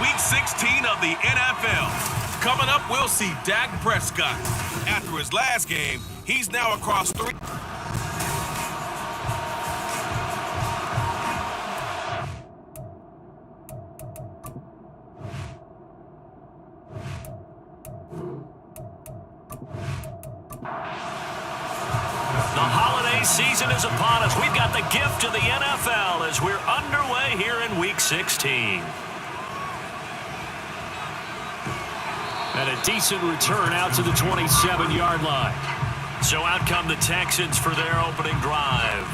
Week 16 of the NFL. Coming up, we'll see Dak Prescott. After his last game, he's now across 3. Season is upon us. We've got the gift of the NFL as we're underway here in Week 16. And a decent return out to the 27-yard line. So out come the Texans for their opening drive.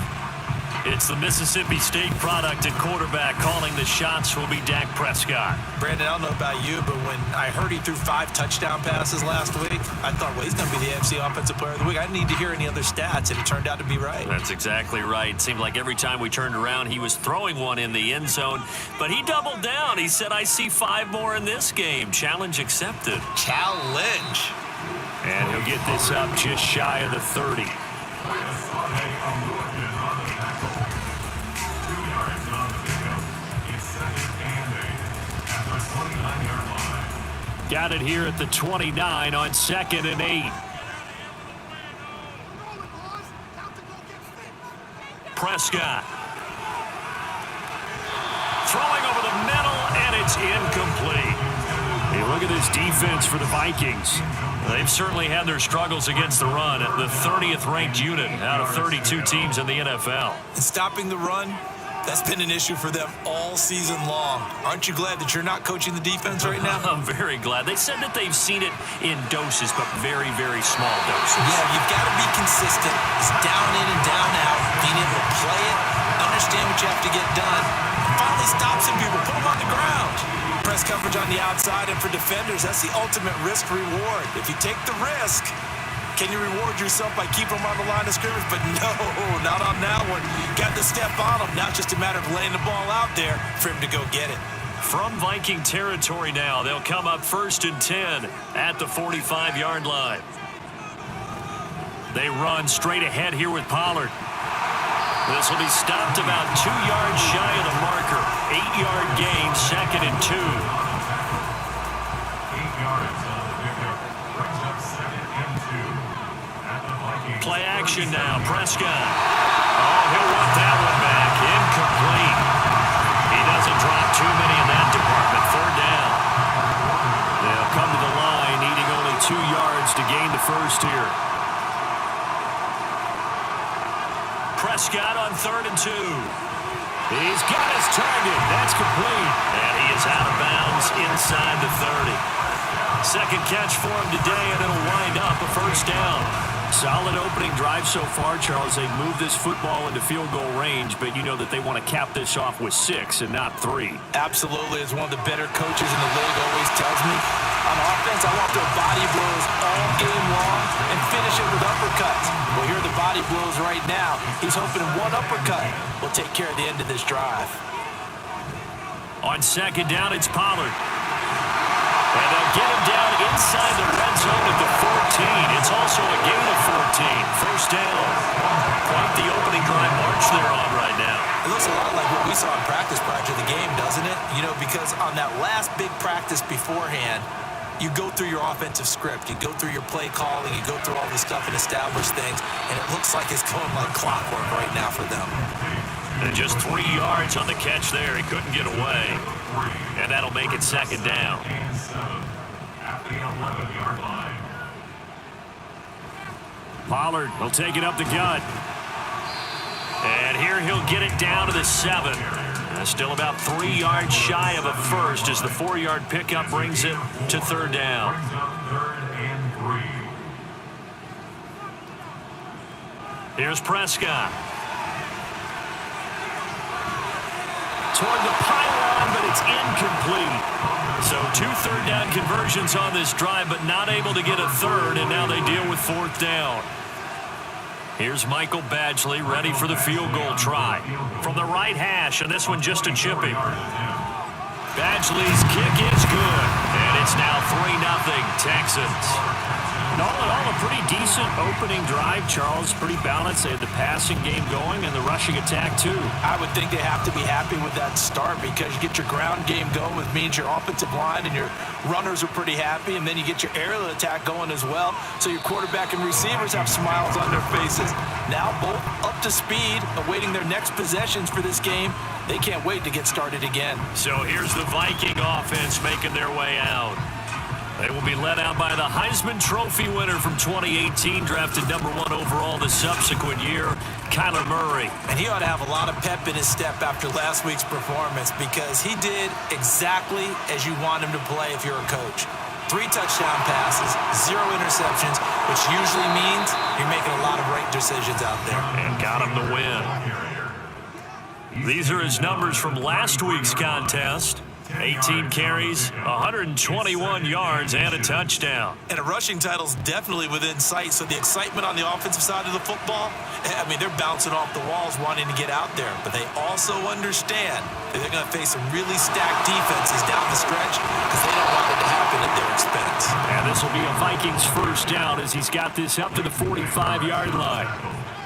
It's the Mississippi State product and quarterback calling the shots will be Dak Prescott. Brandon, I don't know about you, but when I heard he threw 5 touchdown passes last week, I thought, well, he's going to be the AFC Offensive Player of the Week. I didn't need to hear any other stats, and it turned out to be right. That's exactly right. It seemed like every time we turned around, he was throwing one in the end zone, but he doubled down. He said, I see 5 more in this game. Challenge accepted. Challenge. And he'll get this up just shy of the 30. Got it here at the 29 on 2nd and 8. Prescott. Throwing over the middle, and it's incomplete. Hey, look at this defense for the Vikings. They've certainly had their struggles against the run at the 30th ranked unit out of 32 teams in the NFL. And stopping the run, that's been an issue for them all season long. Aren't you glad that you're not coaching the defense right now? I'm very glad. They said that they've seen it in doses, but very, very small doses. Yeah, you've got to be consistent. It's down in and down out. Being able to play it, understand what you have to get done, and finally stop some people, put them on the ground. Press coverage on the outside, and for defenders, that's the ultimate risk-reward. If you take the risk, can you reward yourself by keeping them on the line of scrimmage? But no, not on that one. Got to step on them. Now it's just a matter of laying the ball out there for him to go get it. From Viking territory now, they'll come up 1st and 10 at the 45-yard line. They run straight ahead here with Pollard. This will be stopped about 2 yards shy of the marker. 8-yard gain, 2nd and 2. 8 yards on the pickup. Brings up 2nd and 2. Play action now, Prescott. Oh, he'll want that one back. Incomplete. He doesn't drop too many in that department. 3rd down. They'll come to the line, needing only 2 yards to gain the first here. Prescott on 3rd and 2. He's got his target. That's complete. And he is out of bounds inside the 30. Second catch for him today, and it'll wind up a 1st down. Solid opening drive so far, Charles. They've moved this football into field goal range, but you know that they want to cap this off with 6 and not 3. Absolutely. As one of the better coaches in the league always tells me, on offense, I want their body blows all game long and finish it with uppercuts. Well, here are the body blows right now. He's hoping one uppercut will take care of the end of this drive. On 2nd down, it's Pollard. And they'll get him down inside the red zone at the 14. It's also a gain of 14. 1st down. Quite the opening drive march they're on right now. It looks a lot like what we saw in practice prior to the game, doesn't it? You know, because on that last big practice beforehand, you go through your offensive script, you go through your play calling, you go through all this stuff and establish things, and it looks like it's going like clockwork right now for them. And just 3 yards on the catch there. He couldn't get away. And that'll make it 2nd down. Pollard will take it up the gut. And here he'll get it down to the 7. Still about 3 yards shy of a first as the 4-yard pickup brings it to 3rd down. Here's Prescott. Toward the pylon, but it's incomplete. So 2 3rd down conversions on this drive, but not able to get a 3rd, and now they deal with 4th down. Here's Michael Badgley ready for the field goal try. From the right hash, and this one just a chipping. Badgley's kick is good, and it's now 3-0 Texans. And all in all, a pretty decent opening drive, Charles. Pretty balanced. They had the passing game going and the rushing attack, too. I would think they have to be happy with that start because you get your ground game going, which means your offensive line and your runners are pretty happy, and then you get your aerial attack going as well. So your quarterback and receivers have smiles on their faces. Now both up to speed, awaiting their next possessions for this game. They can't wait to get started again. So here's the Viking offense making their way out. They will be led out by the Heisman Trophy winner from 2018, drafted #1 overall the subsequent year, Kyler Murray. And he ought to have a lot of pep in his step after last week's performance because he did exactly as you want him to play if you're a coach. 3 touchdown passes, 0 interceptions, which usually means you're making a lot of right decisions out there. And got him the win. These are his numbers from last week's contest. 18 carries, 121 yards, and a touchdown. And a rushing title's definitely within sight, so the excitement on the offensive side of the football, I mean, they're bouncing off the walls wanting to get out there, but they also understand that they're going to face some really stacked defenses down the stretch because they don't want it to happen at their expense. And this will be a Vikings first down as he's got this up to the 45-yard line.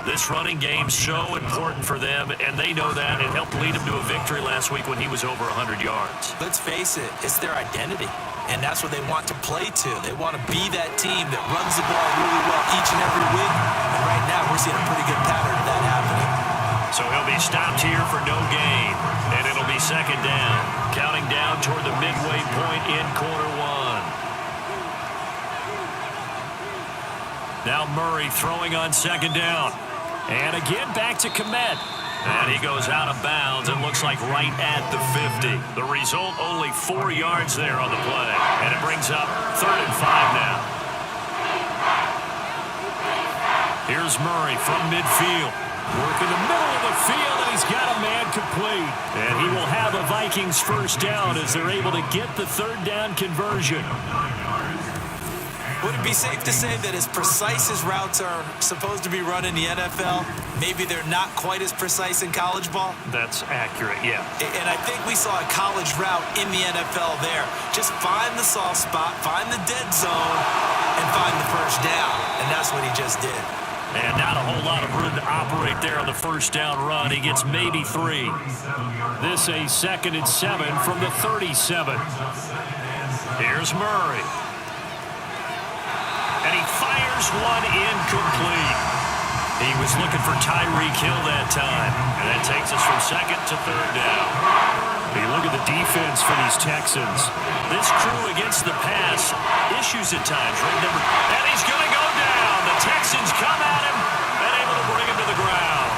This running game's so important for them, and they know that. It helped lead them to a victory last week when he was over 100 yards. Let's face it, it's their identity, and that's what they want to play to. They want to be that team that runs the ball really well each and every week, and right now we're seeing a pretty good pattern of that happening. So he'll be stopped here for no gain, and it'll be second down. Counting down toward the midway point in quarter one. Now Murray throwing on second down. And again, back to Komet. And he goes out of bounds and looks like right at the 50. The result, only 4 yards there on the play. And it brings up 3rd and 5 now. Here's Murray from midfield. Working the middle of the field, and he's got a man complete. And he will have a Vikings first down as they're able to get the 3rd down conversion. Would it be safe to say that as precise as routes are supposed to be run in the NFL, maybe they're not quite as precise in college ball? That's accurate, yeah. And I think we saw a college route in the NFL there. Just find the soft spot, find the dead zone, and find the first down. And that's what he just did. And not a whole lot of room to operate there on the first down run. He gets maybe 3. This a 2nd and 7 from the 37. Here's Murray. And he fires one incomplete. He was looking for Tyreek Hill that time. And that takes us from 2nd to 3rd down. Hey, look at the defense for these Texans. This crew against the pass, issues at times. And he's going to go down. The Texans come at him and able to bring him to the ground.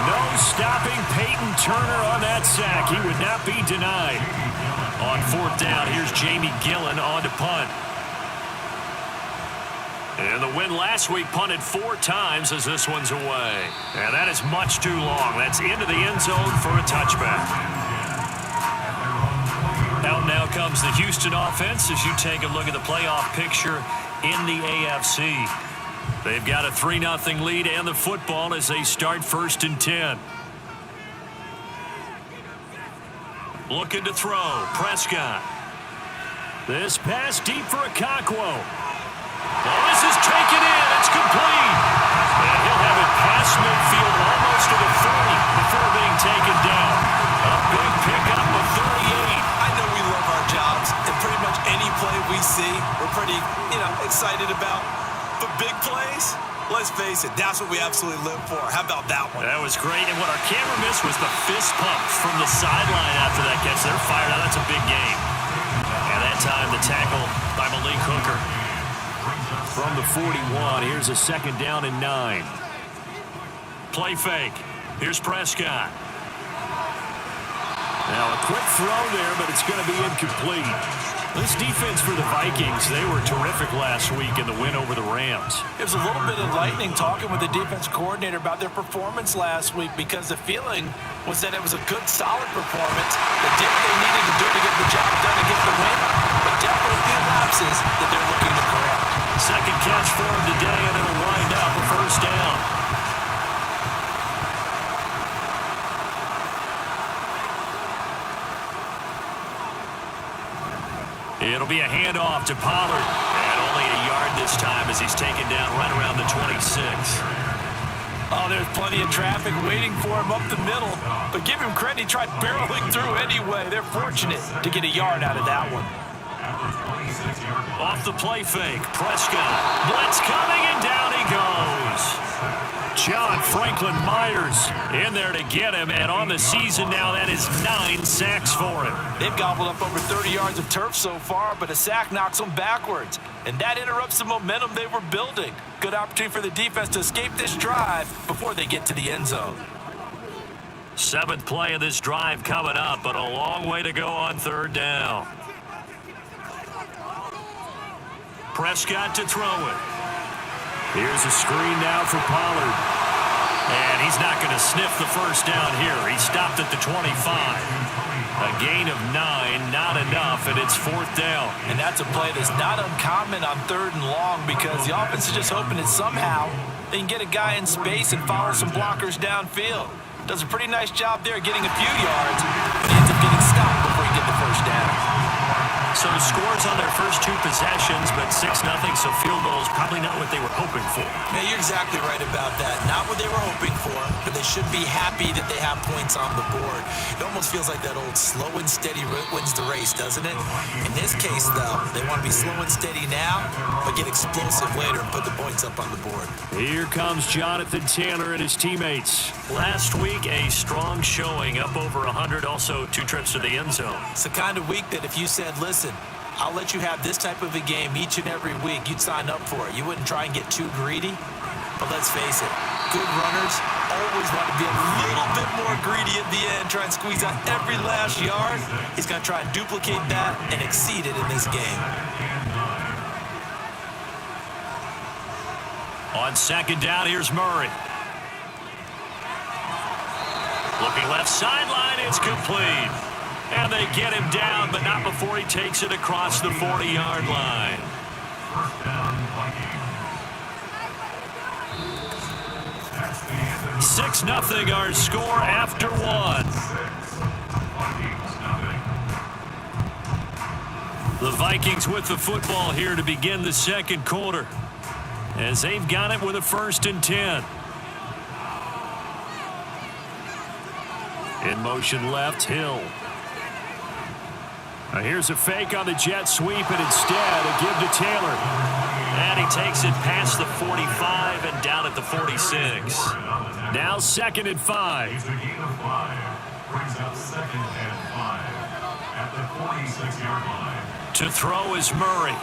No stopping Peyton Turner on that sack. He would not be denied. On 4th down, here's Jamie Gillen on to punt. And the win last week punted 4 times as this one's away. And that is much too long. That's into the end zone for a touchback. Out now comes the Houston offense as you take a look at the playoff picture in the AFC. They've got a 3-0 lead and the football as they start 1st and 10. Looking to throw. Prescott. This pass deep for Okonkwo. Well, this is taken in. It's complete. And he'll have it past midfield almost to the 30 before being taken down. A big pickup of 38. I know we love our jobs, and pretty much any play we see, we're pretty, excited about. But big plays, let's face it, that's what we absolutely live for. How about that one? That was great. And what our camera missed was the fist pump from the sideline after that catch. They're fired out. That's a big game. And that time, the tackle by Malik Hooker. From the 41, here's a 2nd down and 9. Play fake. Here's Prescott. Now a quick throw there, but it's going to be incomplete. This defense for the Vikings, they were terrific last week in the win over the Rams. It was a little bit enlightening talking with the defense coordinator about their performance last week because the feeling was that it was a good, solid performance. They did what they needed to do to get the job done and get the win, but definitely a few lapses that they're looking to correct. 2nd catch for him today, and it'll wind up a 1st down. It'll be a handoff to Pollard. And only a yard this time as he's taken down right around the 26. Oh, there's plenty of traffic waiting for him up the middle. But give him credit, he tried barreling through anyway. They're fortunate to get a yard out of that one. Off the play fake, Prescott. Blitz coming, and down he goes. John Franklin Myers in there to get him, and on the season now, that is 9 sacks for him. They've gobbled up over 30 yards of turf so far, but a sack knocks them backwards. And that interrupts the momentum they were building. Good opportunity for the defense to escape this drive before they get to the end zone. 7th play of this drive coming up, but a long way to go on 3rd down. Prescott to throw it. Here's a screen now for Pollard. And he's not going to sniff the first down here. He stopped at the 25. A gain of 9, not enough, and it's 4th down. And that's a play that's not uncommon on 3rd and long because the offense is just hoping that somehow they can get a guy in space and follow some blockers downfield. Does a pretty nice job there getting a few yards, but he ends up getting stopped before he gets the first down. So the scores on their first 2 possessions, but 6-0, so field goals probably not what they were hoping for. Yeah, you're exactly right about that. Not what they were hoping for, but they should be happy that they have points on the board. It almost feels like that old slow and steady wins the race, doesn't it? In this case, though, they want to be slow and steady now, but get explosive later and put the points up on the board. Here comes Jonathan Taylor and his teammates. Last week, a strong showing, up over 100, also 2 trips to the end zone. It's the kind of week that if you said, listen, I'll let you have this type of a game each and every week, you'd sign up for it. You wouldn't try and get too greedy. But let's face it, good runners always want to be a little bit more greedy at the end, try and squeeze out every last yard. He's going to try and duplicate that and exceed it in this game. On 2nd down, here's Murray. Looking left sideline, it's complete. And they get him down, but not before he takes it across the 40-yard line. 6-0 our score after 1. The Vikings with the football here to begin the 2nd quarter, as they've got it with a 1st and 10. In motion left, Hill. Now here's a fake on the jet sweep, and instead a give to Taylor. And he takes it past the 45 and down at the 46. Now 2nd and 5. He's a gain of 5. Brings up 2nd and 5 at the 46-yard line. To throw is Murray.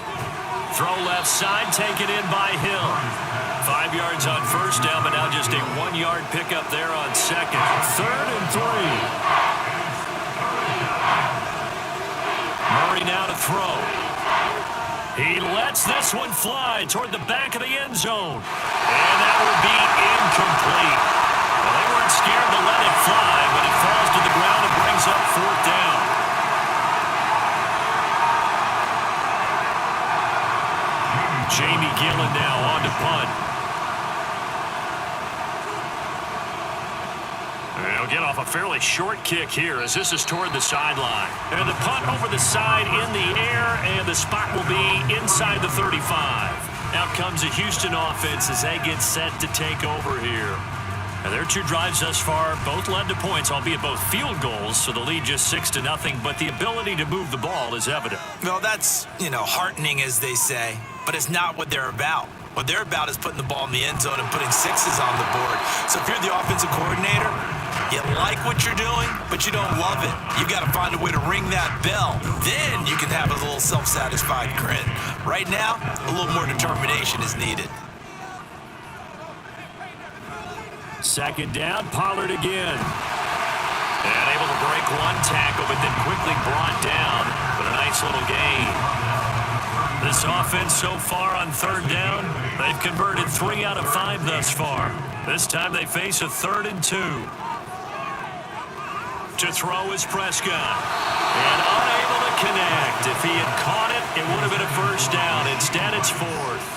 Throw left side, taken in by Hill. 5 yards on 1st down, but now just a 1-yard pickup there on 2nd. 3rd and 3. Murray now to throw. He lets this one fly toward the back of the end zone. And that will be incomplete. Well, they weren't scared to let it fly, but it falls to the ground and brings up 4th down. Jamie Gillen now on to punt. They'll get off a fairly short kick here as this is toward the sideline. And the punt over the side in the air, and the spot will be inside the 35. Out comes the Houston offense as they get set to take over here. And their 2 drives thus far both led to points, albeit both field goals, so the lead just 6-0, but the ability to move the ball is evident. Well, that's, heartening, as they say, but it's not what they're about. What they're about is putting the ball in the end zone and putting 6s on the board. So if you're the offensive coordinator, you like what you're doing, but you don't love it. You've got to find a way to ring that bell. Then you can have a little self-satisfied grin. Right now, a little more determination is needed. 2nd down, Pollard again. And able to break 1 tackle, but then quickly brought down with a nice little gain. This offense so far on 3rd down, they've converted 3 out of 5 thus far. This time they face a 3rd and 2. To throw is Prescott. And unable to connect. If he had caught it, it would have been a 1st down. Instead, it's 4th.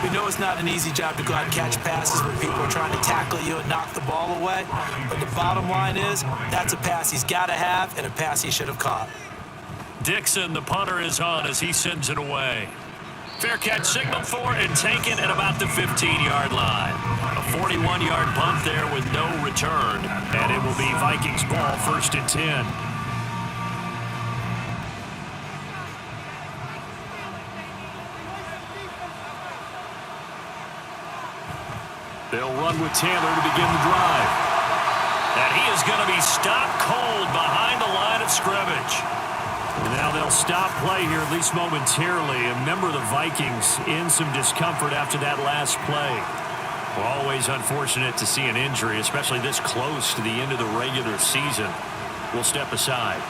We know it's not an easy job to go out and catch passes when people are trying to tackle you and knock the ball away. But the bottom line is, that's a pass he's got to have and a pass he should have caught. Dixon, the punter, is on as he sends it away. Fair catch signaled for and taken at about the 15-yard line. A 41-yard punt there with no return. And it will be Vikings ball, 1st and 10. They'll run with Taylor to begin the drive. And he is going to be stopped cold behind the line of scrimmage. And now they'll stop play here, at least momentarily. And remember, the Vikings in some discomfort after that last play. Always unfortunate to see an injury, especially this close to the end of the regular season. We'll step aside.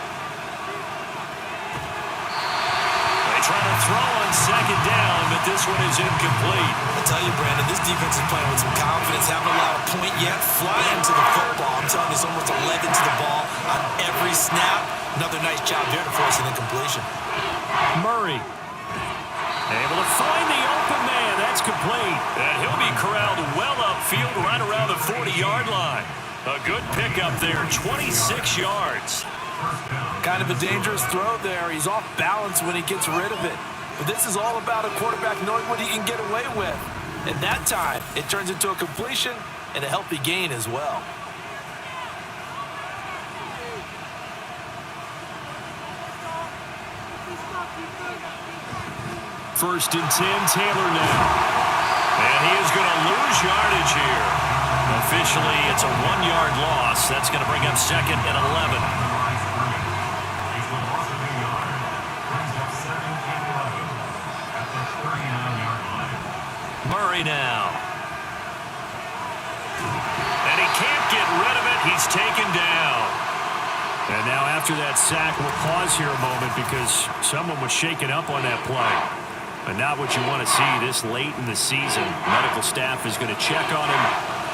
They try to throw on 2nd down, but this one is incomplete. I tell you, Brandon, this defense is playing with some confidence, haven't allowed a point yet, flying to the football. I'm telling you, it's almost 11 to the ball on every snap. Another nice job there to force an incompletion. Murray able to find the open man. That's complete. And he'll be corralled well upfield right around the 40-yard line. A good pickup there, 26 yards. Kind of a dangerous throw there. He's off balance when he gets rid of it. But this is all about a quarterback knowing what he can get away with. And that time, it turns into a completion and a healthy gain as well. 1st and 10, Taylor now. And he is going to lose yardage here. Officially, it's a 1-yard loss. That's going to bring up 2nd and 11. Murray now. And he can't get rid of it. He's taken down. And now after that sack, we'll pause here a moment because someone was shaken up on that play. And not what you want to see this late in the season. Medical staff is going to check on him,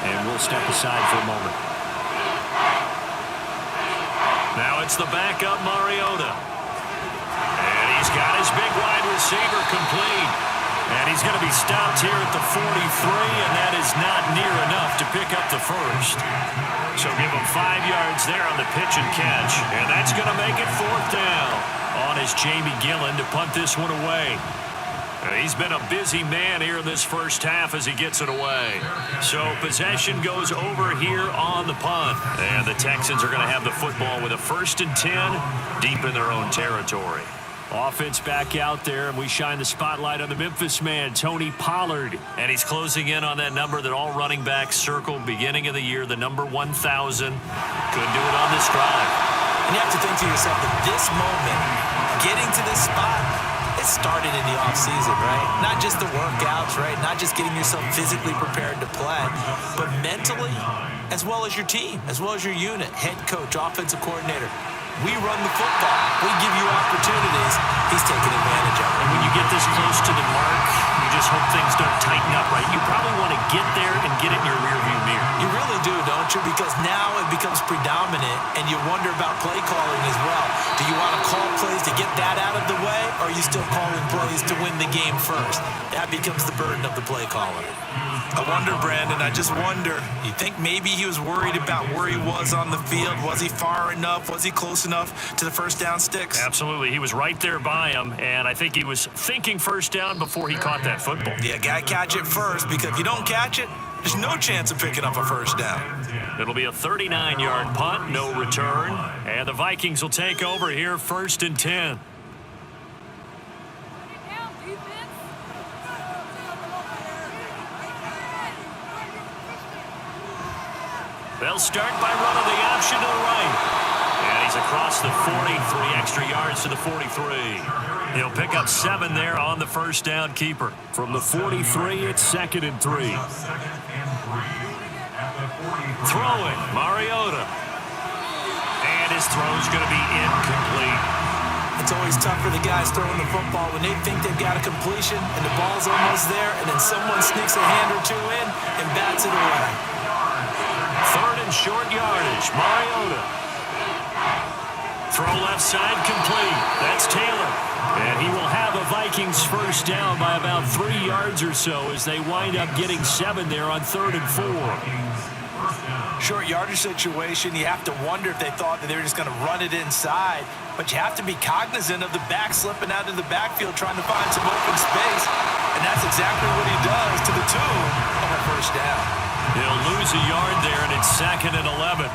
and we'll step aside for a moment. Now it's the backup, Mariota. And he's got his big wide receiver complete. And he's going to be stopped here at the 43, and that is not near enough to pick up the first. So give him 5 yards there on the pitch and catch. And that's going to make it 4th down. On is Jamie Gillen to punt this one away. He's been a busy man here in this first half as he gets it away. So possession goes over here on the punt. And the Texans are going to have the football with a 1st and 10 deep in their own territory. Offense back out there, and we shine the spotlight on the Memphis man, Tony Pollard. And he's closing in on that number that all running backs circled beginning of the year, the number 1,000. Couldn't do it on this drive. And you have to think to yourself that this moment, getting to this spot, it started in the offseason, right? Not just the workouts, right? Not just getting yourself physically prepared to play, but mentally, as well as your team, as well as your unit, head coach, offensive coordinator. We run the football. We give you opportunities. He's taking advantage of it. And when you get this close to the mark, you just hope things don't tighten up, right? You probably want to get there and get it in your rearview mirror. You really do, don't you? Because now it becomes predominant, and you wonder about play calling as well. Do you want to call plays to get that out of the way, or are you still calling plays to win the game first? That becomes the burden of the play caller. I wonder, Brandon, I just wonder. You think maybe he was worried about where he was on the field? Was he far enough? Was he close enough to the first down sticks? Absolutely. He was right there by him, and I think he was thinking first down before he caught that football. Yeah, got to catch it first, because if you don't catch it, there's no chance of picking up a first down. It'll be a 39-yard punt, no return, and the Vikings will take over here, 1st and 10. They'll start by running the option to the right. And he's across the 40, 3 extra yards to the 43. He'll pick up 7 there on the first down keeper. From the 43, it's 2nd and 3. Throwing, Mariota. And his throw's going to be incomplete. It's always tough for the guys throwing the football when they think they've got a completion and the ball's almost there, and then someone sneaks a hand or two in and bats it away. 3rd and short yardage, Mariota. Throw left side complete. That's Taylor. And he will have a Vikings first down by about 3 yards or so as they wind up getting 7 there on 3rd and 4. Short yardage situation, you have to wonder if they thought that they were just going to run it inside. But you have to be cognizant of the back slipping out of the backfield trying to find some open space. And that's exactly what he does to the tune of a first down. He'll lose a yard there, and it's 2nd and 11.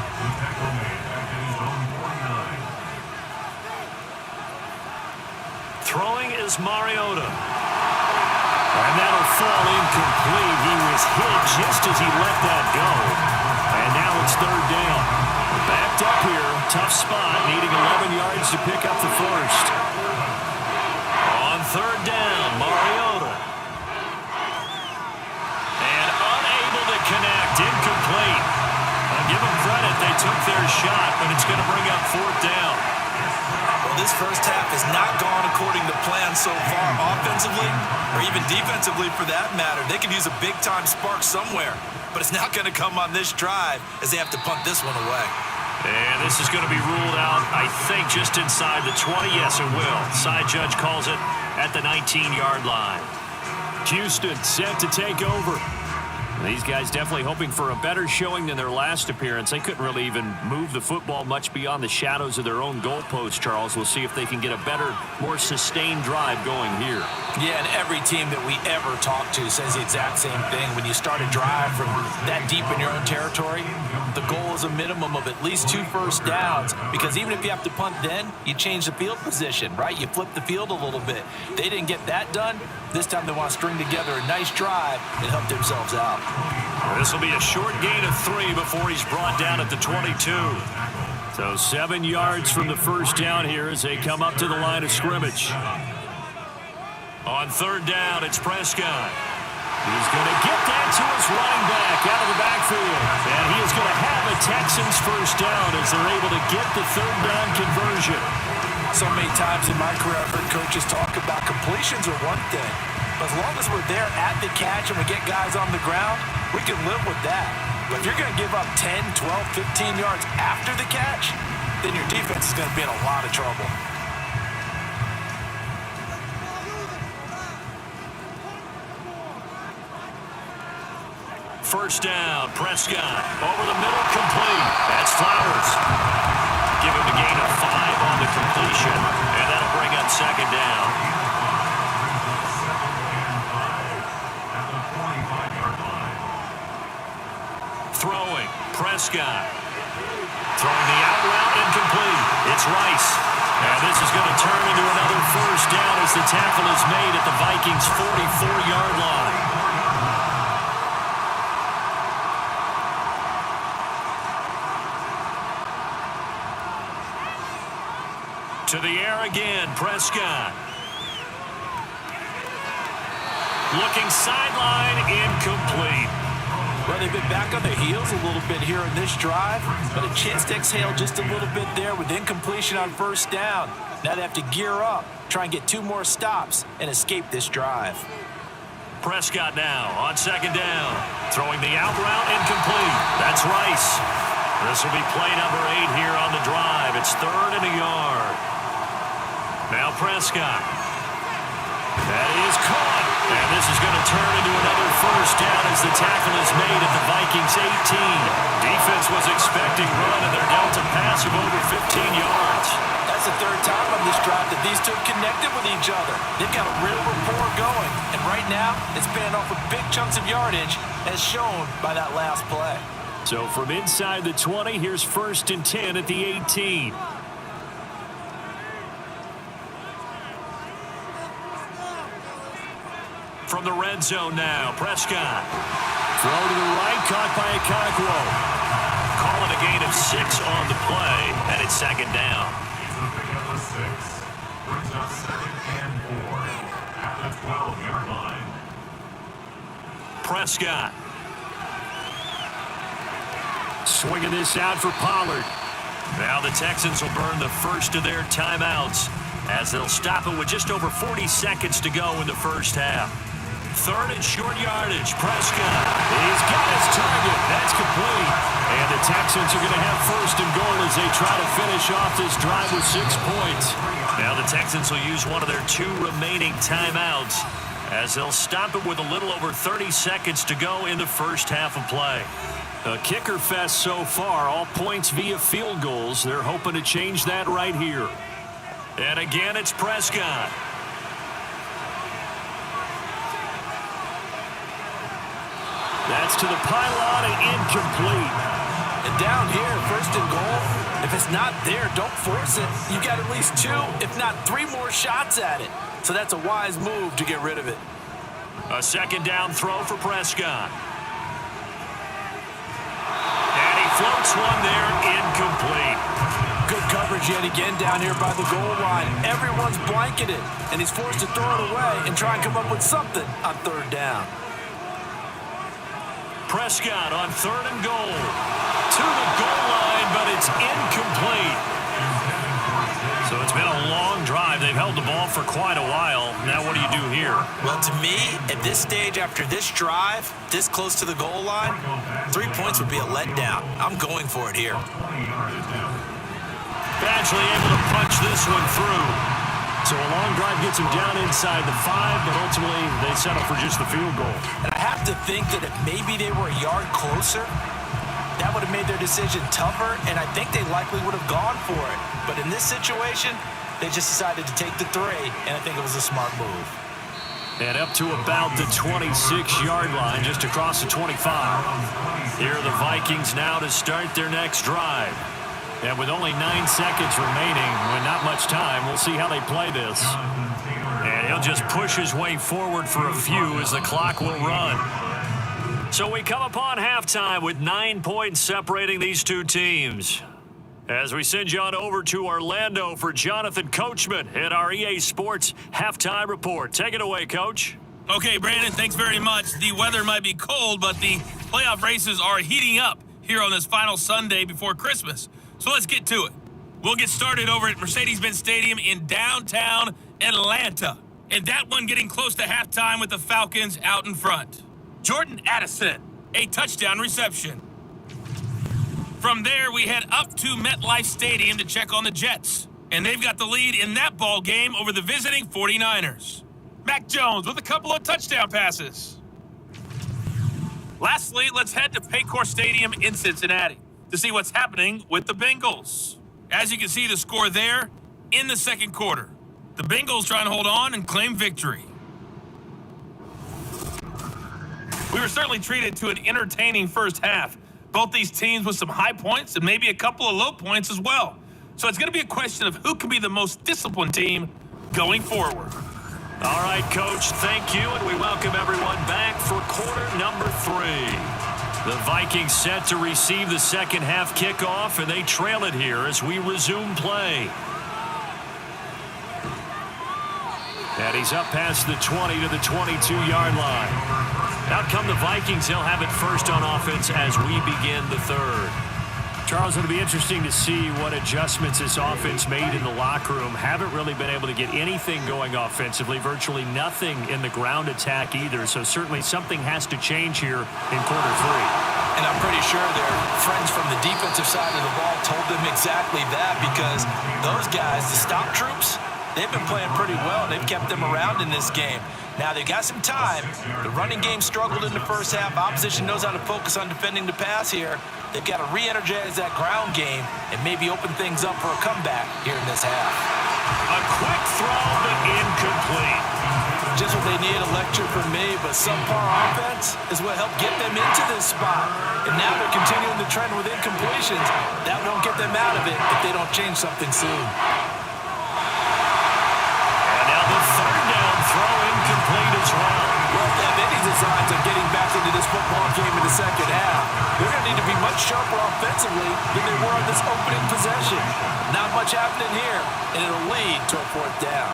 Throwing is Mariota. And that'll fall incomplete. He was hit just as he let that go. And now it's 3rd down. Backed up here. Tough spot. Needing 11 yards to pick up the first. On 3rd down, Mariota. And unable to connect. Incomplete. I'll give them credit. They took their shot, but it's going to bring up 4th down. Well, this first half has not gone according to plan so far offensively or even defensively for that matter. They could use a big-time spark somewhere, but it's not going to come on this drive as they have to punt this one away. And this is going to be ruled out, I think, just inside the 20. Yes, it will. Side judge calls it at the 19-yard line. Houston set to take over. These guys definitely hoping for a better showing than their last appearance. They couldn't really even move the football much beyond the shadows of their own goalpost, Charles. We'll see if they can get a better, more sustained drive going here. Yeah, and every team that we ever talk to says the exact same thing. When you start a drive from that deep in your own territory, the goal is a minimum of at least 2 first downs, because even if you have to punt then, you change the field position, right? You flip the field a little bit. They didn't get that done. This time they want to string together a nice drive and help themselves out. This will be a short gain of 3 before he's brought down at the 22. So 7 yards from the first down here as they come up to the line of scrimmage. On 3rd down, it's Prescott. He's going to get that to his running back out of the backfield. And he is going to have a Texans first down as they're able to get the 3rd down conversion. So many times in my career, I've heard coaches talk about completions are one thing. But as long as we're there at the catch and we get guys on the ground, we can live with that. But if you're going to give up 10, 12, 15 yards after the catch, then your defense is going to be in a lot of trouble. First down, Prescott. Over the middle, complete. That's Flowers. Give him a gain of 5 on the completion. And that'll bring up 2nd down. Throwing, Prescott. Throwing the out route, incomplete. It's Rice. And this is going to turn into another first down as the tackle is made at the Vikings' 44-yard line. To the air again, Prescott. Looking sideline, incomplete. Well, they've been back on their heels a little bit here in this drive, but a chance to exhale just a little bit there with incompletion on first down. Now they have to gear up, try and get 2 more stops, and escape this drive. Prescott now on 2nd down. Throwing the out route, incomplete. That's Rice. This will be play number 8 here on the drive. It's 3rd and a yard. Now Prescott. That is caught. And this is going to turn into another first down as the tackle is made at the Vikings' 18. Defense was expecting run, and they're dealt a pass of over 15 yards. That's the 3rd time on this drive that these two connected with each other. They've got a real rapport going. And right now, it's paying off with big chunks of yardage, as shown by that last play. So from inside the 20, here's 1st and 10 at the 18. From the red zone now, Prescott. Throw to the right, caught by Okonkwo. Calling a gain of 6 on the play, and it's 2nd down. It's a pickup of 6. Brings up 2nd and 4 at the 12-yard line. Prescott. Swinging this out for Pollard. Now the Texans will burn the first of their timeouts as they'll stop it with just over 40 seconds to go in the first half. 3rd and short yardage, Prescott. He's got his target. That's complete. And the Texans are going to have 1st and goal as they try to finish off this drive with 6 points. Now the Texans will use one of their 2 remaining timeouts as they'll stop it with a little over 30 seconds to go in the first half of play. A kicker fest so far, all points via field goals. They're hoping to change that right here. And again, it's Prescott. That's to the pylon and incomplete. And down here, first and goal, if it's not there, don't force it. You got at least 2, if not 3 more shots at it. So that's a wise move to get rid of it. A second down throw for Prescott. And he floats one there, incomplete. Good coverage yet again down here by the goal line. Everyone's blanketed, and he's forced to throw it away and try and come up with something on third down. Prescott on third and goal. To the goal line, but it's incomplete. So it's been a long drive. They've held the ball for quite a while. Now what do you do here? Well, to me, at this stage, after this drive, this close to the goal line, 3 points would be a letdown. I'm going for it here. Badgley able to punch this one through. So a long drive gets him down inside the 5, but ultimately they settle for just the field goal. And I have to think that if maybe they were a yard closer, that would have made their decision tougher, and I think they likely would have gone for it. But in this situation, they just decided to take the 3, and I think it was a smart move. And up to about the 26-yard line, just across the 25. Here are the Vikings now to start their next drive. And with only 9 seconds remaining, with not much time, we'll see how they play this. And he'll just push his way forward for a few as the clock will run. So we come upon halftime with 9 points separating these two teams. As we send you on over to Orlando for Jonathan Coachman at our EA Sports Halftime Report. Take it away, Coach. Okay, Brandon, thanks very much. The weather might be cold, but the playoff races are heating up here on this final Sunday before Christmas. So let's get to it. We'll get started over at Mercedes-Benz Stadium in downtown Atlanta. And that one getting close to halftime with the Falcons out in front. Jordan Addison, a touchdown reception. From there, we head up to MetLife Stadium to check on the Jets. And they've got the lead in that ball game over the visiting 49ers. Mac Jones with a couple of touchdown passes. Lastly, let's head to Paycor Stadium in Cincinnati to see what's happening with the Bengals. As you can see the score there in the second quarter. The Bengals trying to hold on and claim victory. We were certainly treated to an entertaining first half. Both these teams with some high points and maybe a couple of low points as well. So it's going to be a question of who can be the most disciplined team going forward. All right, Coach, thank you, and we welcome everyone back for quarter number 3. The Vikings set to receive the second half kickoff, and they trail it here as we resume play. And he's up past the 20 to the 22-yard line. Out come the Vikings. They'll have it first on offense as we begin the third. Charles, it'll be interesting to see what adjustments this offense made in the locker room. Haven't really been able to get anything going offensively, virtually nothing in the ground attack either. So certainly something has to change here in quarter 3. And I'm pretty sure their friends from the defensive side of the ball told them exactly that, because those guys, the stop troops, they've been playing pretty well. They've kept them around in this game. Now, they've got some time. The running game struggled in the first half. Opposition knows how to focus on defending the pass here. They've got to re-energize that ground game and maybe open things up for a comeback here in this half. A quick throw, but incomplete. Just what they need, a lecture from me, but subpar offense is what helped get them into this spot. And now they're continuing the trend with incompletions. That won't get them out of it if they don't change something soon. Throw incomplete as well. Well, if they have any designs of getting back into this football game in the second half, they're going to need to be much sharper offensively than they were on this opening possession. Not much happening here, and it'll lead to a fourth down.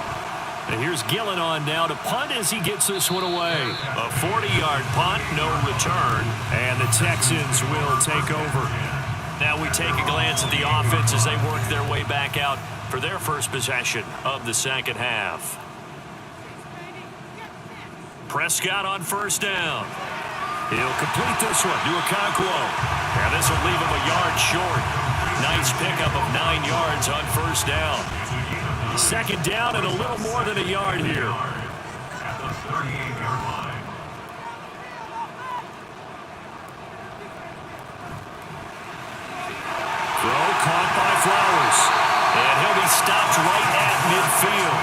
And here's Gillen on now to punt as he gets this one away. A 40-yard punt, no return, and the Texans will take over. Now we take a glance at the offense as they work their way back out for their first possession of the second half. Prescott on first down. He'll complete this one to Okonkwo. And this will leave him a yard short. Nice pickup of 9 yards on first down. Second down and a little more than a yard here. At the 38-yard line. midfield.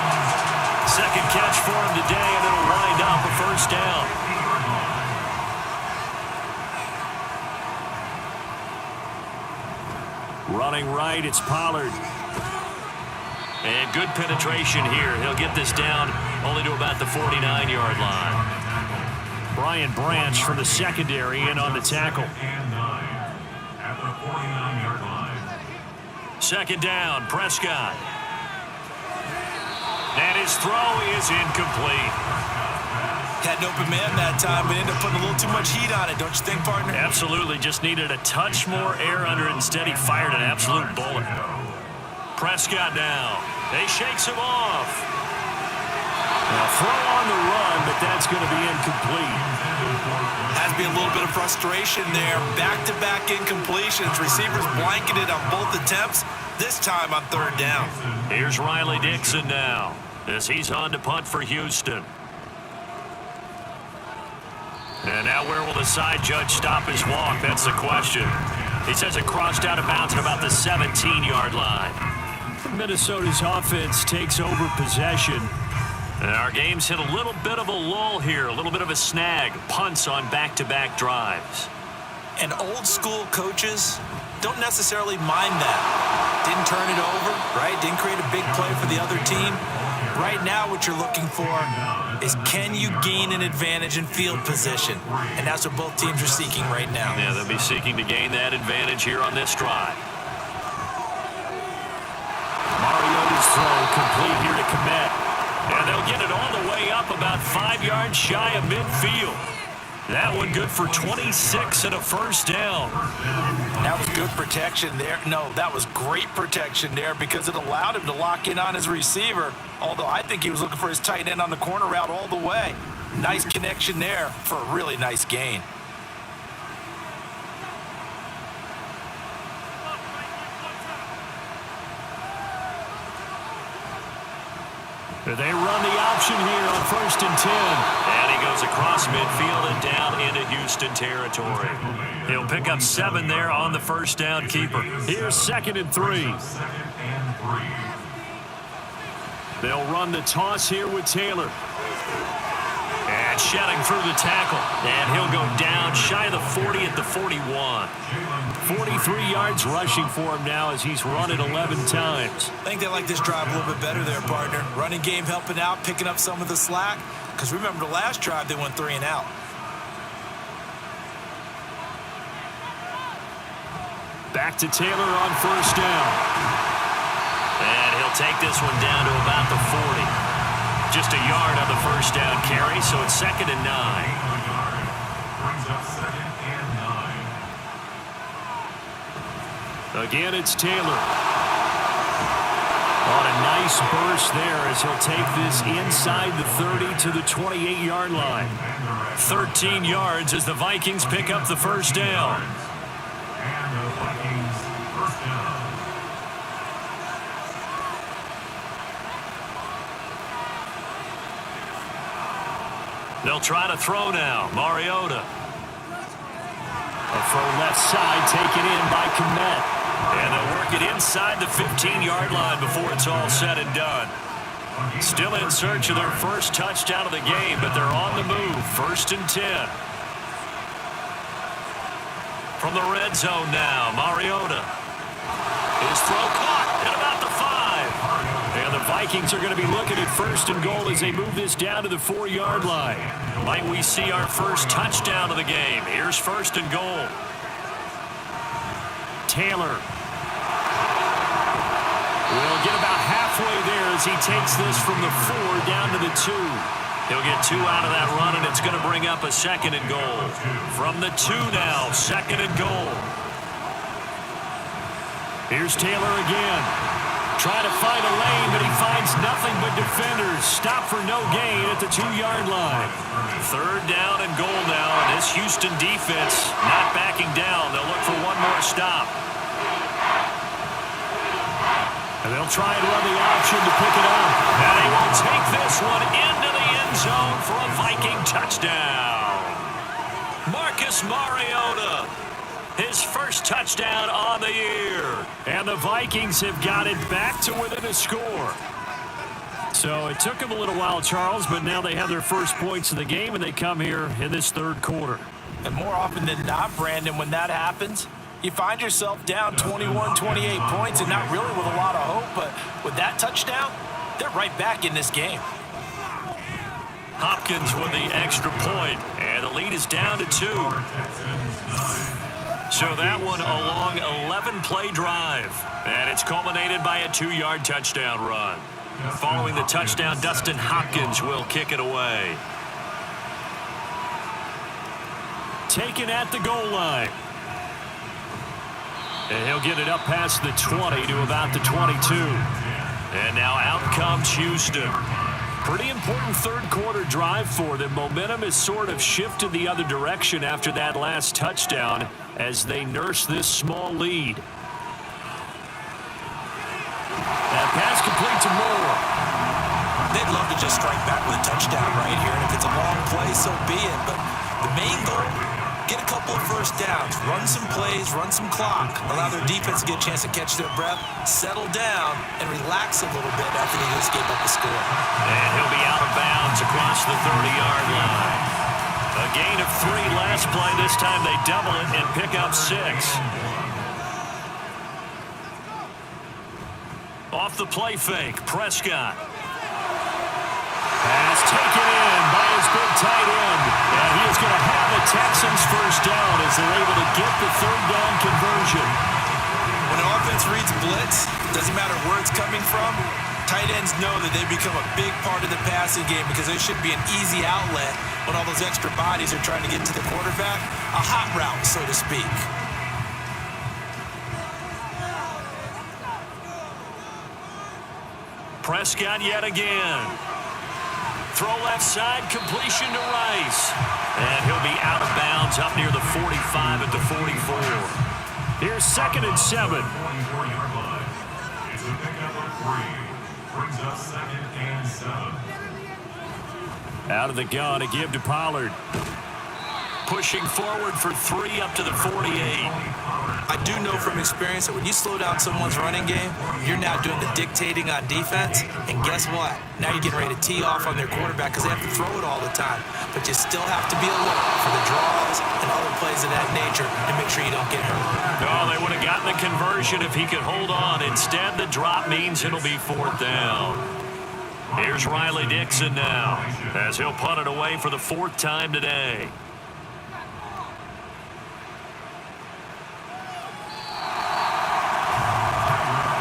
Second catch for him today, and it'll wind up a first down. Running right, it's Pollard. And good penetration here. He'll get this down only to about the 49-yard line. Brian Branch from the secondary in on the tackle. At the 49-yard line. Second down, Prescott. And his throw is incomplete. Had an open man that time, but ended up putting a little too much heat on it, don't you think, partner? Absolutely, just needed a touch more air under it. Instead, he fired an absolute bullet. Prescott now. He shakes him off. Now throw on the run, but that's going to be incomplete. Has to be a little bit of frustration there. Back-to-back incompletions. Receivers blanketed on both attempts, this time on third down. Here's Riley Dixon now, as he's on to punt for Houston. And now where will the side judge stop his walk? That's the question. He says it crossed out of bounds at about the 17-yard line. Minnesota's offense takes over possession. And our game's hit a little bit of a lull here, a little bit of a snag. Punts on back-to-back drives. And old-school coaches don't necessarily mind that. Didn't turn it over, right? Didn't create a big play for the other team. Right now, what you're looking for is can you gain an advantage in field position? And that's what both teams are seeking right now. Yeah, they'll be seeking to gain that advantage here on this drive. Mariota's throw complete here to Kmet. And they'll get it all the way up about 5 yards shy of midfield. That one good for 26 and a first down. That was good protection there. No, that was great protection there because it allowed him to lock in on his receiver. Although I think he was looking for his tight end on the corner route all the way. Nice connection there for a really nice gain. They run the option here on 1st and 10. And he goes across midfield and down into Houston territory. He'll pick up 7 there on the first down keeper. Here's 2nd and 3. They'll run the toss here with Taylor. And shedding through the tackle. And he'll go down shy of the 40 at the 41. 43 yards rushing for him now as he's run it 11 times. I think they like this drive a little bit better there, partner. Running game helping out, picking up some of the slack. Because remember the last drive, they went 3 and out. Back to Taylor on 1st down. And he'll take this one down to about the 40. Just a yard on the first down carry, so it's 2nd and 9. Brings up 2nd and 9. Again, it's Taylor. On a nice burst there as he'll take this inside the 30 to the 28-yard line. 13 yards as the Vikings pick up the first down. And the Vikings first down. They'll try to throw now. Mariota. A throw left side taken in by Kmet. And they'll work it inside the 15-yard line before it's all said and done. Still in search of their first touchdown of the game, but they're on the move. 1st and 10. From the red zone now, Mariota. His throw caught at about the 5. And the Vikings are going to be looking at 1st and goal as they move this down to the 4-yard line. Might we see our first touchdown of the game? Here's 1st and goal. Taylor will get about halfway there as he takes this from the 4 down to the 2. He'll get 2 out of that run, and it's going to bring up a 2nd and goal. From the 2 now, 2nd and goal. Here's Taylor again. Trying to find a lane, but he finds nothing but defenders. Stop for no gain at the 2-yard line. 3rd down and goal now, and this Houston defense not backing down. They'll look for one more stop. And they'll try and run the option to pick it up. And they will take this one into the end zone for a Viking touchdown. Marcus Mariota. His first touchdown on the year. And the Vikings have got it back to within a score. So it took them a little while, Charles, but now they have their first points of the game, and they come here in this third quarter. And more often than not, Brandon, when that happens, you find yourself down 21, 28 points, and not really with a lot of hope, but with that touchdown, they're right back in this game. Hopkins with the extra point, and the lead is down to 2. So that one a long 11-play drive, and it's culminated by a 2-yard touchdown run. Following the touchdown, Dustin Hopkins will kick it away. Taken at the goal line. And he'll get it up past the 20 to about the 22. And now out comes Houston. Pretty important third quarter drive for them. Momentum has sort of shifted the other direction after that last touchdown as they nurse this small lead. That pass complete to Moore. They'd love to just strike back with a touchdown right here, and if it's a long play, so be it. But the main goal, get a couple of first downs, run some plays, run some clock, allow their defense to get a chance to catch their breath, settle down, and relax a little bit after they just gave up a score. And he'll be out of bounds across the 30-yard line. A gain of 3 last play. This time they double it and pick up 6. Off the play fake, Prescott. Pass taken in by his big tight end. And he is going to have the Texans first down as they're able to get the third down conversion. When an offense reads blitz, doesn't matter where it's coming from, tight ends know that they become a big part of the passing game because they should be an easy outlet when all those extra bodies are trying to get to the quarterback. A hot route, so to speak. Prescott yet again. Throw left side, completion to Rice. And he'll be out of bounds up near the 45 at the 44. Here's 2nd and 7. It's a pickup of 3. Brings up 2nd and 7. Out of the gun to give to Pollard. Pushing forward for 3 up to the 48. I do know from experience that when you slow down someone's running game, you're now doing the dictating on defense. And guess what? Now you're getting ready to tee off on their quarterback because they have to throw it all the time. But you still have to be alert for the draws and other plays of that nature to make sure you don't get hurt. Oh, they would have gotten the conversion if he could hold on. Instead, the drop means it'll be 4th down. Here's Riley Dixon now as he'll punt it away for the 4th time today.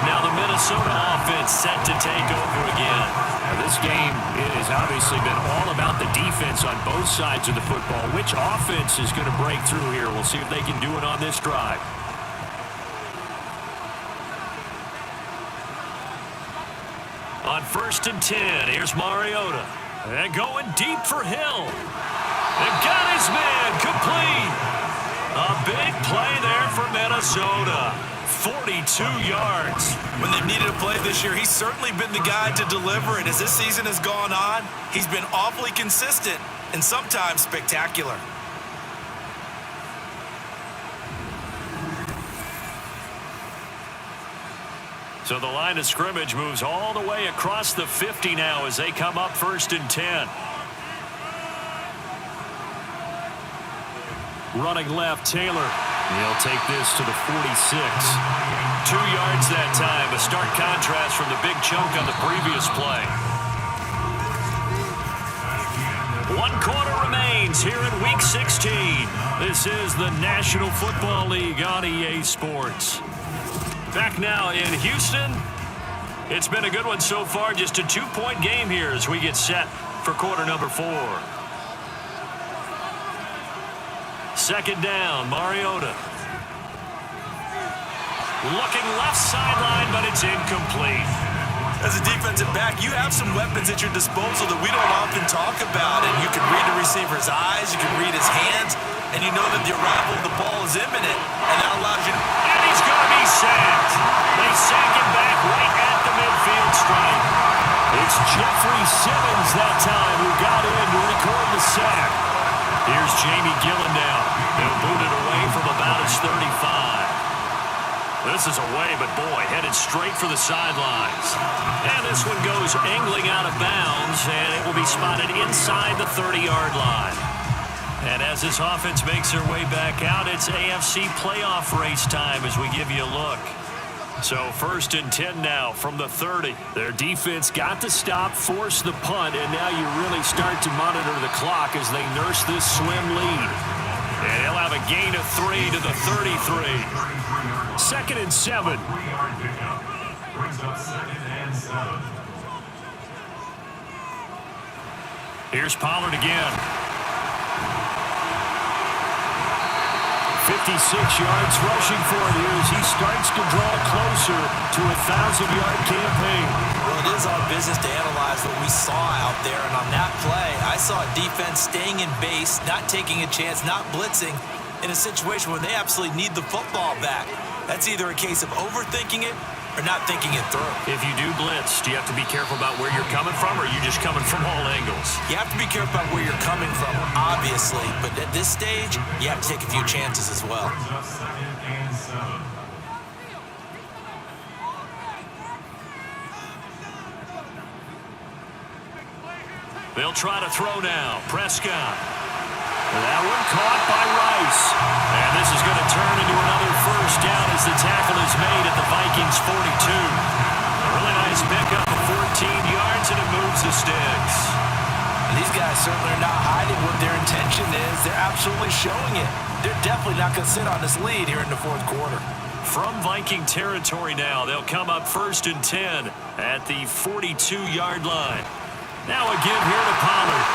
Now the Minnesota offense set to take over again. Now this game has obviously been all about the defense on both sides of the football. Which offense is going to break through here? We'll see if they can do it on this drive. On 1st and 10, here's Mariota. And going deep for Hill. And got his man complete. A big play there for Minnesota. 42 yards. When they've needed a play this year, he's certainly been the guy to deliver. And as this season has gone on, he's been awfully consistent and sometimes spectacular. So the line of scrimmage moves all the way across the 50 now as they come up 1st and 10. Running left, Taylor. He'll take this to the 46. 2 yards that time, a stark contrast from the big chunk on the previous play. 1 quarter remains here in Week 16. This is the National Football League on EA Sports. Back now in Houston. It's been a good one so far. Just a 2-point game here as we get set for quarter number 4. 2nd down, Mariota. Looking left sideline, but it's incomplete. As a defensive back, you have some weapons at your disposal that we don't often talk about. And you can read the receiver's eyes, you can read his hands, and you know that the arrival of the ball is imminent, and that allows you to... And he's going to be sacked. They sack him back right at the midfield stripe. It's Jeffrey Simmons that time who got in to record the sack. Here's Jamie Gillen now. They'll boot it away from about his 35. This is away, but boy, headed straight for the sidelines. And this one goes angling out of bounds, and it will be spotted inside the 30-yard line. And as this offense makes their way back out, it's AFC playoff race time as we give you a look. So 1st and 10 now from the 30. Their defense got the stop, forced the punt, and now you really start to monitor the clock as they nurse this slim lead. And he'll have a gain of 3 to the 33. 2nd and 7. 3-yard pickup. Brings up 2nd and 7. Here's Pollard again. 56 yards rushing for it here as he starts to draw closer to a 1,000-yard campaign. Well, it is our business to analyze what we saw out there, and on that play, I saw a defense staying in base, not taking a chance, not blitzing, in a situation where they absolutely need the football back. That's either a case of overthinking it or not thinking it through. If you do blitz, do you have to be careful about where you're coming from, or are you just coming from all angles? You have to be careful about where you're coming from, obviously, but at this stage, you have to take a few chances as well. Brings up 2nd and 7. They'll try to throw now. Prescott. That one caught by Rice. And this is going to turn into another 1st down as the tackle is made at the Vikings 42. A really nice pickup of 14 yards, and it moves the sticks. And these guys certainly are not hiding what their intention is. They're absolutely showing it. They're definitely not going to sit on this lead here in the 4th quarter. From Viking territory now, they'll come up 1st and 10 at the 42-yard line. Now again here to Pollard.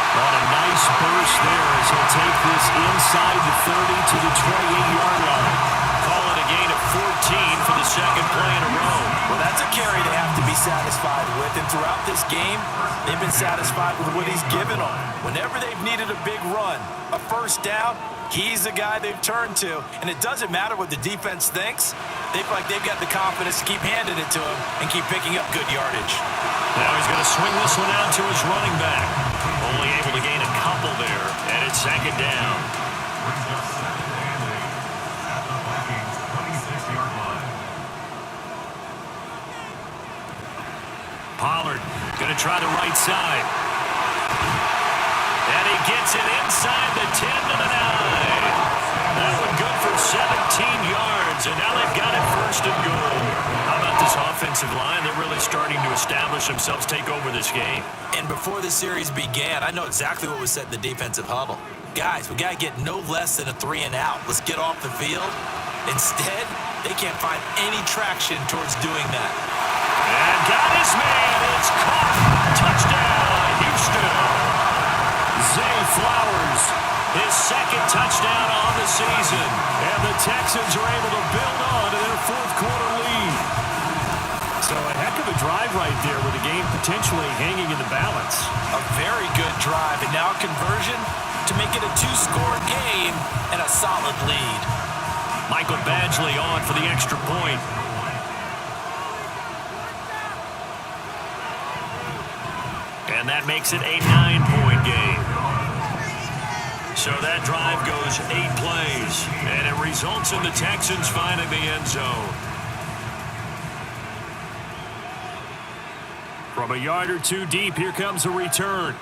On a nice burst there as he'll take this inside the 30 to the 28-yard line. Call it a gain of 14 for the 2nd play in a row. Well, that's a carry they have to be satisfied with, and throughout this game, they've been satisfied with what he's given them. Whenever they've needed a big run, a 1st down, he's the guy they've turned to, and it doesn't matter what the defense thinks. They feel like they've got the confidence to keep handing it to him and keep picking up good yardage. Now he's going to swing this one out to his running back. Only able to gain a couple there, and it's 2nd down. Brings up 2nd and 8 at the Vikings 26-yard line. Pollard going to try the right side. And he gets it inside the 10 to the 9. That one good for 17 yards, and now they've got it 1st and goal. How about this offensive line? They're really starting to establish themselves, take over this game. And before the series began, I know exactly what was said in the defensive huddle. Guys, we got to get no less than a 3 and out. Let's get off the field. Instead, they can't find any traction towards doing that. And got his man. It's caught. Touchdown, Houston. Zay Flowers, his 2nd touchdown on the season. And the Texans are able to build on to their 4th quarter lead. So a heck of a drive right there with the game potentially hanging in the balance. A very good drive, and now a conversion to make it a 2-score game and a solid lead. Michael Badgley on for the extra point. And that makes it a 9-point game. So that drive goes 8 plays, and it results in the Texans finding the end zone. From a yard or 2 deep, here comes a return.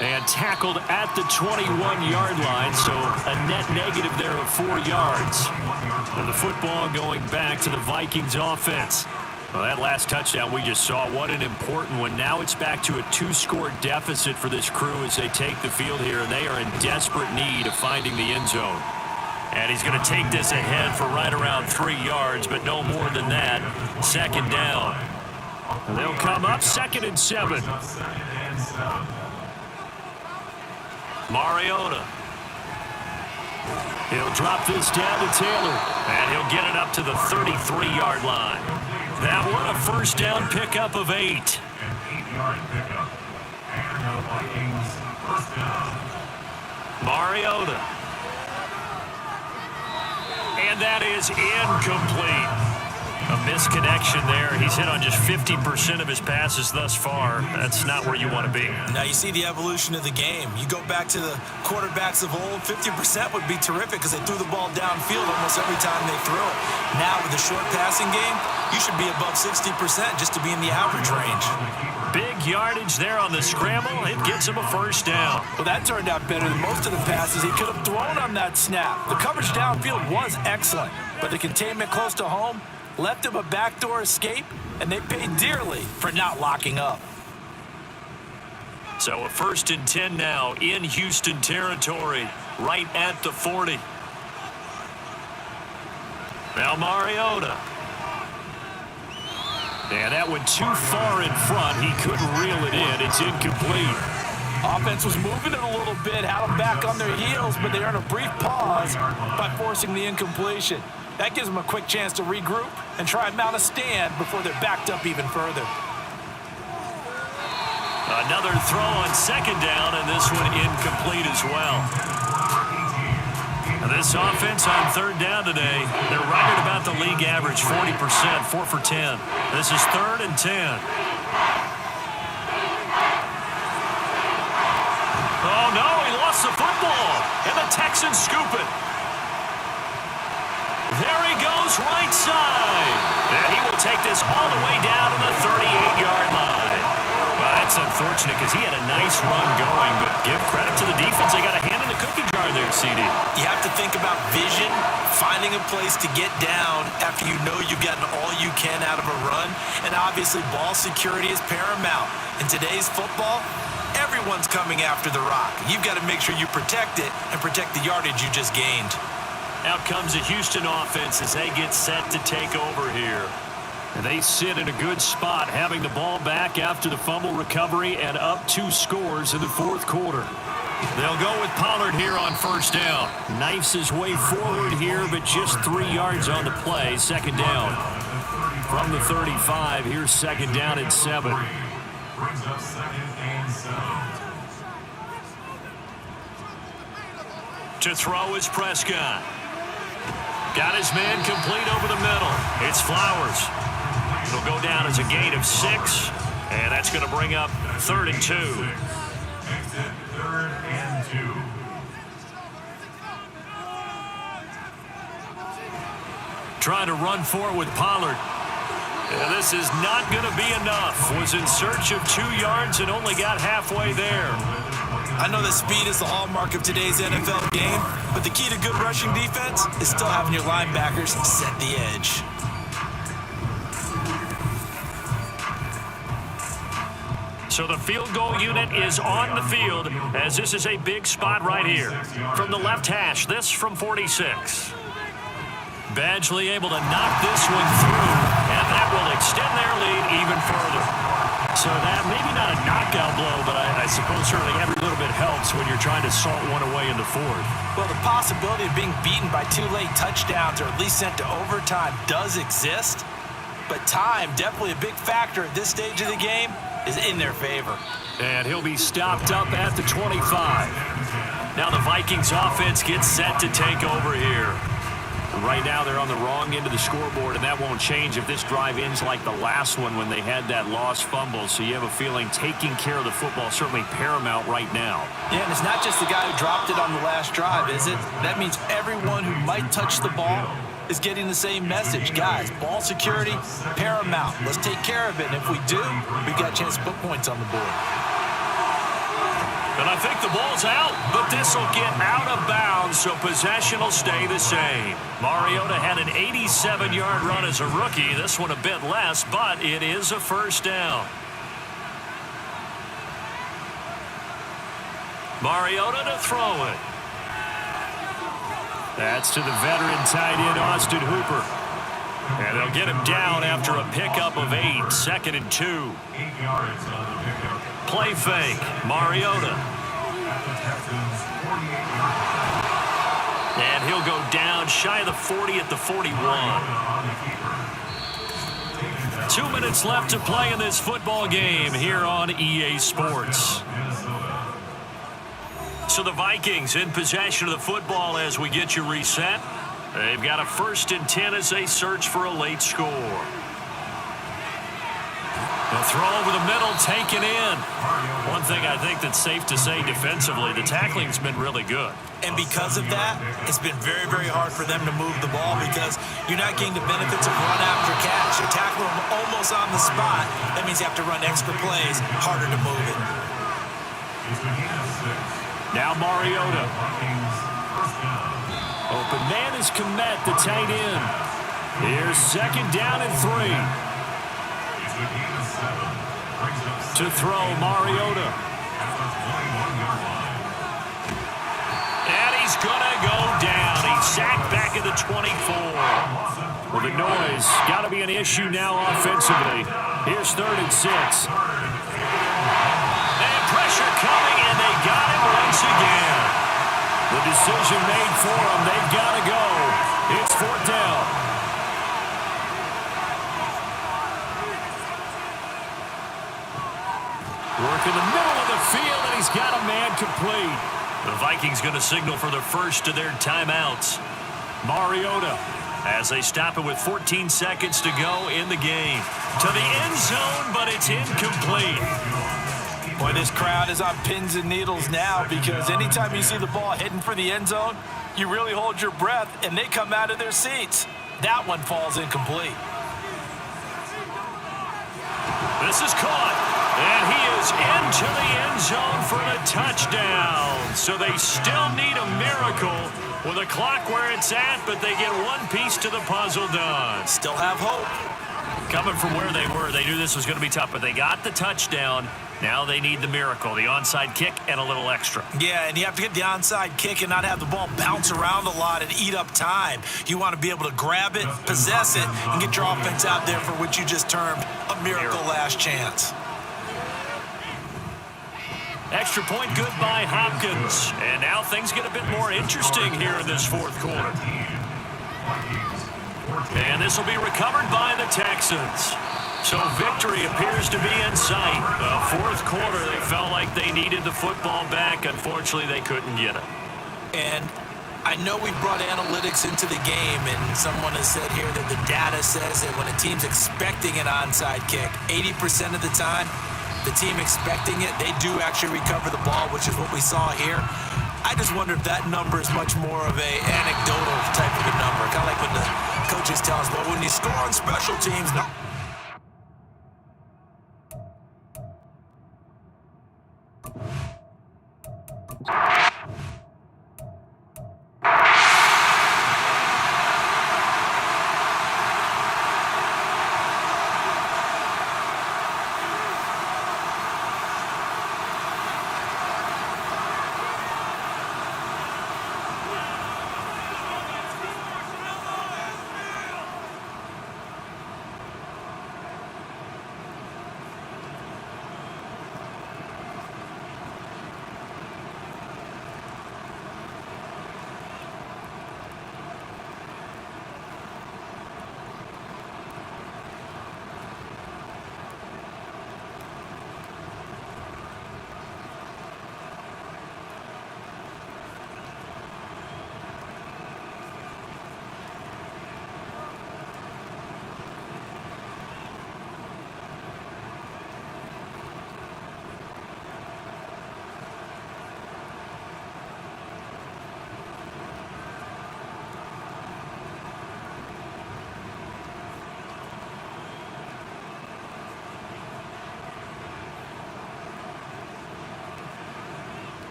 And tackled at the 21-yard line, so a net negative there of 4 yards. And the football going back to the Vikings offense. Well, that last touchdown we just saw, what an important one. Now it's back to a 2-score deficit for this crew as they take the field here, and they are in desperate need of finding the end zone. And he's going to take this ahead for right around 3 yards, but no more than that. 2nd down. And they'll come up 2nd and 7. Mariota. He'll drop this down to Taylor, and he'll get it up to the 33-yard line. That one a 1st down pickup of 8. An 8-yard pickup. And the Vikings 1st down. Mariota. And that is incomplete. A misconnection there. He's hit on just 50% of his passes thus far. That's not where you want to be. Now you see the evolution of the game. You go back to the quarterbacks of old, 50% would be terrific because they threw the ball downfield almost every time they threw it. Now with the short passing game, you should be above 60% just to be in the average range. Big yardage there on the scramble. It gets him a first down. Well, that turned out better than most of the passes he could have thrown on that snap. The coverage downfield was excellent, but the containment close to home left him a backdoor escape, and they paid dearly for not locking up. So a 1st and 10 now in Houston territory, right at the 40. Now Mariota. And that went too far in front. He couldn't reel it in. It's incomplete. Offense was moving it a little bit, had them back on their heels, but they earned a brief pause by forcing the incompletion. That gives them a quick chance to regroup and try and mount a stand before they're backed up even further. Another throw on 2nd down, and this one incomplete as well. Now this offense on 3rd down today, they're right at about the league average, 40%, 4 for 10. This is 3rd and 10. Oh, no, he lost the football, and the Texans scoop it. There he goes, right side. And he will take this all the way down to the 38-yard line. Well, that's unfortunate because he had a nice run going, but give credit to the defense. They got a hand in the cookie jar there, CD. You have to think about vision, finding a place to get down after you know you've gotten all you can out of a run, and obviously ball security is paramount. In today's football, everyone's coming after the rock. You've got to make sure you protect it and protect the yardage you just gained. Out comes the Houston offense as they get set to take over here. And they sit in a good spot, having the ball back after the fumble recovery and up 2 scores in the 4th quarter. They'll go with Pollard here on 1st down. Knifes his way forward here, but just 3 yards on the play. 2nd down. From the 35, here's 2nd down and 7. Brings up 2nd and 7. To throw is Prescott. Got his man complete over the middle. It's Flowers. It'll go down as a gain of 6, and that's going to bring up 3rd and 2. Exit 3rd and 2. Trying to run for it with Pollard. And this is not going to be enough. Was in search of 2 yards and only got halfway there. I know that speed is the hallmark of today's NFL game, but the key to good rushing defense is still having your linebackers set the edge. So the field goal unit is on the field as this is a big spot right here. From the left hash, this from 46. Badgley able to knock this one through, and that will extend their lead even further. So that maybe not a knockout blow, but I suppose certainly every little bit helps when you're trying to salt one away in the 4th. Well, the possibility of being beaten by 2 late touchdowns or at least sent to overtime does exist, but time, definitely a big factor at this stage of the game, is in their favor. And he'll be stopped up at the 25. Now the Vikings offense gets set to take over here. Right now they're on the wrong end of the scoreboard, and that won't change if this drive ends like the last one when they had that lost fumble. So you have a feeling taking care of the football is certainly paramount right now. Yeah, and it's not just the guy who dropped it on the last drive, is it? That means everyone who might touch the ball is getting the same message. Guys, ball security, paramount. Let's take care of it, and if we do, we've got a chance to put points on the board. And I think the ball's out, but this will get out of bounds, so possession will stay the same. Mariota had an 87-yard run as a rookie. This one a bit less, but it is a 1st down. Mariota to throw it. That's to the veteran tight end, Austin Hooper. And they'll get him down after a pickup of 8, 2nd and 2. 8 yards on the pickup. Play fake, Mariota. And he'll go down shy of the 40 at the 41. 2 minutes left to play in this football game here on EA Sports. So the Vikings in possession of the football as we get you reset. They've got a 1st and 10 as they search for a late score. The throw over the middle, taken in. One thing I think that's safe to say defensively, the tackling's been really good. And because of that, it's been very, very hard for them to move the ball because you're not getting the benefits of run after catch. You tackle them almost on the spot. That means you have to run extra plays, harder to move it. Now Mariota. Open man is Komet, the tight end. Here's 2nd down and 3. To throw, Mariota. And he's going to go down. He's sacked back at the 24. Well, the noise got to be an issue now offensively. Here's 3rd and 6. And pressure coming, and they got him once again. The decision made for them. They've got to go. It's 4th down. Work in the middle of the field, and he's got a man complete. The Vikings going to signal for the first of their timeouts. Mariota, as they stop it with 14 seconds to go in the game. To the end zone, but it's incomplete. Boy, this crowd is on pins and needles now because anytime you see the ball heading for the end zone, you really hold your breath, and they come out of their seats. That one falls incomplete. This is caught, and he is into the end zone for the touchdown. So they still need a miracle with a clock where it's at, but they get one piece to the puzzle done. Still have hope. Coming from where they were, they knew this was going to be tough, but they got the touchdown. Now they need the miracle, the onside kick and a little extra. Yeah, and you have to get the onside kick and not have the ball bounce around a lot and eat up time. You want to be able to grab it, possess it, and get your offense out there for what you just termed a miracle last chance. Extra point good by Hopkins. And now things get a bit more interesting here in this 4th quarter. And this will be recovered by the Texans. So victory appears to be in sight. The 4th quarter, they felt like they needed the football back. Unfortunately, they couldn't get it. And I know we brought analytics into the game, and someone has said here that the data says that when a team's expecting an onside kick, 80% of the time, the team expecting it, they do actually recover the ball, which is what we saw here. I just wonder if that number is much more of a anecdotal type of a number. Kind of like when the coaches tell us, well, when you score on special teams, no.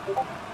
it.